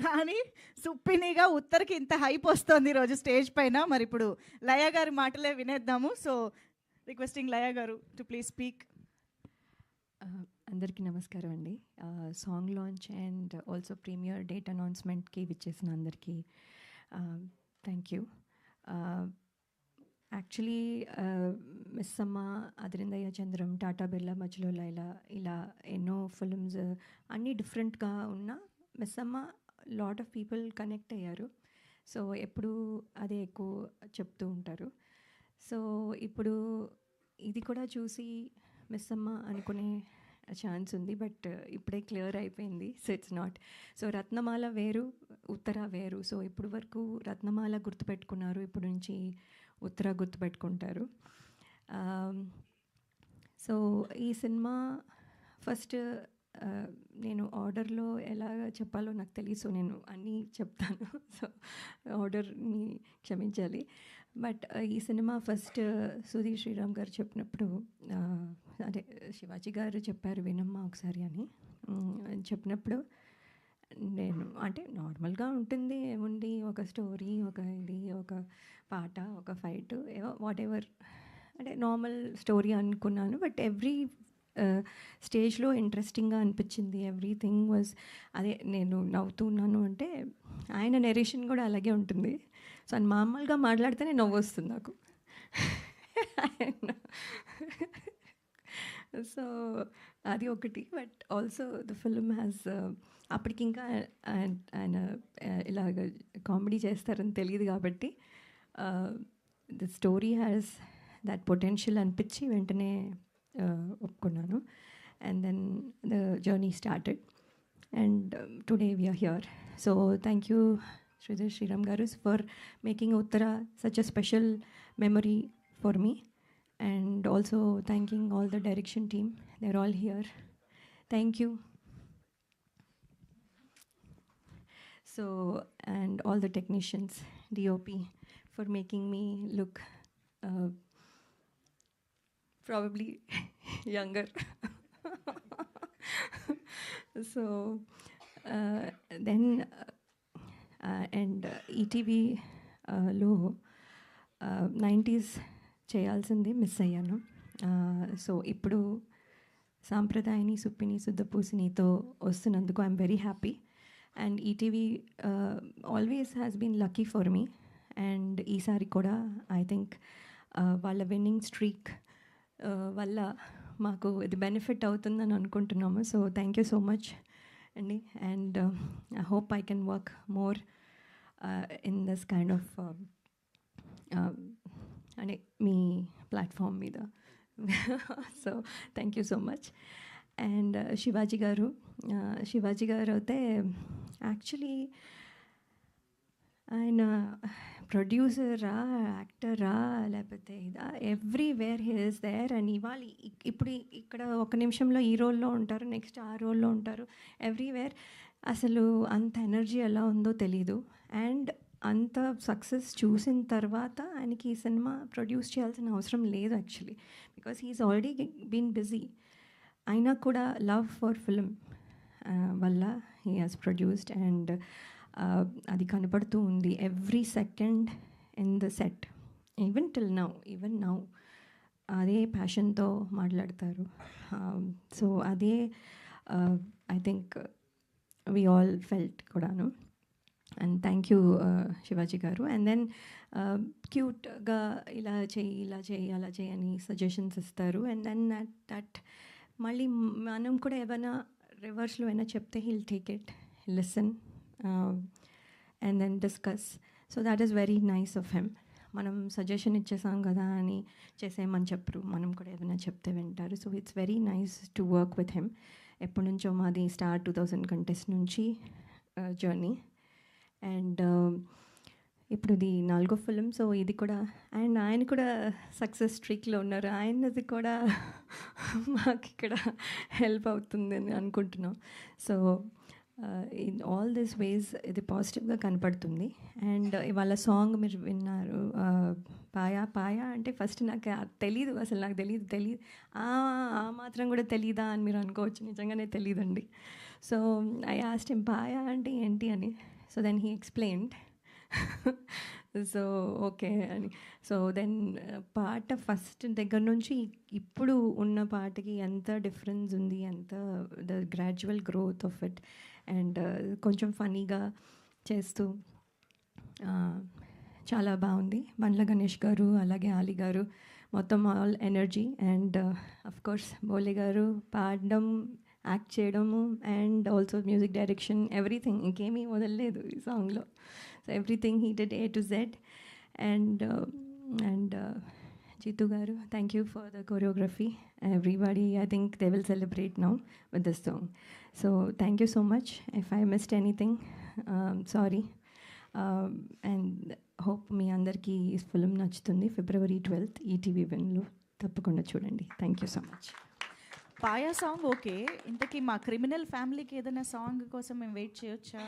కానీ సుప్పినిగా ఉత్తర్కి ఇంత హైప్ వస్తుంది ఈరోజు స్టేజ్ పైన. మరి ఇప్పుడు లయ గారి మాటలే వినేద్దాము. సో రిక్వెస్టింగ్ లయ గారు టు ప్లీజ్ స్పీక్. అందరికీ నమస్కారం అండి. Song launch and also premiere date అనౌన్స్మెంట్కి విచ్చేసిన అందరికీ థ్యాంక్ యూ. యాక్చువల్లీ మిస్ అమ్మ, అదిరిందయ్య చంద్రం, టాటా బిర్లా, మధ్యలో లైలా, ఇలా ఎన్నో ఫిల్మ్స్ అన్నీ డిఫరెంట్గా ఉన్న మిస్ అమ్మ లాట్ ఆఫ్ పీపుల్ కనెక్ట్ అయ్యారు. సో ఎప్పుడు అదే ఎక్కువ చెప్తూ ఉంటారు. సో ఇప్పుడు ఇది కూడా చూసి మిస్ అమ్మ అనుకునే ఛాన్స్ ఉంది, బట్ ఇప్పుడే క్లియర్ అయిపోయింది. So it's not. సో రత్నమాల వేరు, ఉత్తర వేరు. సో ఇప్పుడు వరకు రత్నమాల గుర్తుపెట్టుకున్నారు, ఇప్పుడు నుంచి ఉత్తర గుర్తుపెట్టుకుంటారు. సో ఈ సినిమా ఫస్ట్ నేను ఆర్డర్లో ఎలా చెప్పాలో నాకు తెలియదు. సో నేను అన్నీ చెప్తాను. సో ఆర్డర్ని క్షమించాలి. బట్ ఈ సినిమా ఫస్ట్ సుధీర్ శ్రీరామ్ గారు చెప్పినప్పుడు, అదే శివాజీ గారు చెప్పారు వినమ్మా ఒకసారి అని చెప్పినప్పుడు, నేను అంటే నార్మల్గా ఉంటుంది, ఏముంది ఒక స్టోరీ, ఒక ఇది, ఒక పాట, ఒక ఫైట్, వాట్ ఎవర్, అంటే నార్మల్ స్టోరీ అనుకున్నాను. బట్ ఎవ్రీ స్టేజ్లో ఇంట్రెస్టింగ్గా అనిపించింది. ఎవ్రీథింగ్ వాజ్, అదే నేను నవ్వుతున్నాను అంటే ఆయన నెరేషన్ కూడా అలాగే ఉంటుంది. సో ఆయన మామూలుగా మాట్లాడితేనే నవ్వు వస్తుంది నాకు. సో అది ఒకటి. But also the film has, అప్పటికి ఇంకా ఆయన ఇలాగ కామెడీ చేస్తారని తెలియదు కాబట్టి the story has that potential అనిపించి వెంటనే ఒప్పుకున్నాను. And then the journey started and today we're here. So thank you Sudheer Sriram గారు for making Uttara such a special memory for me, and also thanking all the direction team. They're all here. Thank you. So, and all the technicians, DOP, for making me look probably younger. So then and ETV లో 90s చేయాల్సింది miss అయ్యాను. So ఇప్పుడు సాంప్రదాయని, సుప్పిని, శుద్ధపూసినితో వస్తున్నందుకు I'm very happy. And ETV always has been lucky for me. And ఈసారి కూడా I think వాళ్ళ winning streak వల్ల మాకు ఇది బెనిఫిట్ అవుతుందని అనుకుంటున్నాము. So thank you so much అండి. And I hope I can work more in this kind of అంటే మీ ప్లాట్ఫామ్ మీద. So thank you so much. And Shivaji గారు అయితే యాక్చువల్లీ ఆయన ప్రొడ్యూసరా, యాక్టరా, లేకపోతే ఇదా, everywhere he is there. And ఇవాళ ఇప్పుడు ఇక్కడ ఒక నిమిషంలో ఈ రోల్లో ఉంటారు, నెక్స్ట్ ఆ రోల్లో ఉంటారు, ఎవ్రీవేర్. అసలు అంత ఎనర్జీ ఎలా ఉందో తెలీదు. అండ్ అంత సక్సెస్ చూసిన తర్వాత ఆయనకి ఈ సినిమా ప్రొడ్యూస్ చేయాల్సిన అవసరం లేదు actually, because he is already been busy. అయినా కూడా లవ్ ఫర్ ఫిల్మ్ వల్ల హీ హాజ్ ప్రొడ్యూస్డ్. అండ్ అది కనపడుతూ ఉంది every second in the set, even now అదే ప్యాషన్తో మాట్లాడతారు. సో అదే I think we all felt కూడాను. And thank you Shivaji garu. And then క్యూట్గా ఇలా చేయి అలా చేయి అని సజెషన్స్ ఇస్తారు. అండ్ దెన్ దట్ మళ్ళీ మనం కూడా ఏమైనా రివర్స్లో అయినా చెప్తే he'll take it, listen and then discuss. So that is very nice of him. మనం సజెషన్ ఇచ్చేసాం కదా అని చేసేయమని చెప్పరు, మనం కూడా ఏదైనా చెప్తే వింటారు. So it's very nice to work with him. ఎప్పటి నుంచో మాది స్టార్ 2000 కంటెస్ట్ నుంచి జర్నీ. అండ్ ఇప్పుడు ఇది 4వ ఫిలిం. సో ఇది కూడా, అండ్ ఆయన కూడా సక్సెస్ స్ట్రీక్లో ఉన్నారు. ఆయనది కూడా మాకు ఇక్కడ హెల్ప్ అవుతుంది అని అనుకుంటున్నాం. సో ఇన్ ఆల్ దిస్ వేస్ ఇది పాజిటివ్గా కనపడుతుంది. అండ్ ఇవాళ సాంగ్ మీరు విన్నారు, పాయా అంటే ఫస్ట్ నాకు తెలీదు, అసలు నాకు తెలియదు ఆ మాత్రం కూడా తెలీదా అని మీరు అనుకోవచ్చు. నిజంగానే తెలీదండి. సో ఐ ఆస్క్డ్ హిమ్ పాయా అంటే ఏంటి అని. So then he explained. So okay అని. సో దెన్ పాట ఫస్ట్ దగ్గర నుంచి ఇప్పుడు ఉన్న పాటకి ఎంత డిఫరెన్స్ ఉంది, ఎంత the gradual growth of it. And కొంచెం ఫనీగా చేస్తూ చాలా బాగుంది. బండ్ల గణేష్ గారు అలాగే ఆలి గారు మొత్తం all energy. And of course Bole గారు పాడడం, యాక్ట్ చేయడము and also music direction, everything. ఇంకేమీ వదలలేదు ఈ సాంగ్లో. So everything he did A to Z. And Jeetu గారు, thank you for the choreography. Everybody, I think they will celebrate now with this song. So thank you so much. If I missed anything, sorry. And hope మీ అందరికీ ఈ film నచ్చుతుంది. February 12th ETV విన్లో తప్పకుండా చూడండి. Thank you so much. Paya song okay, ఇంతకీ మా criminal ఫ్యామిలీకి ఏదైనా సాంగ్ కోసం మేము వెయిట్ చేయొచ్చా?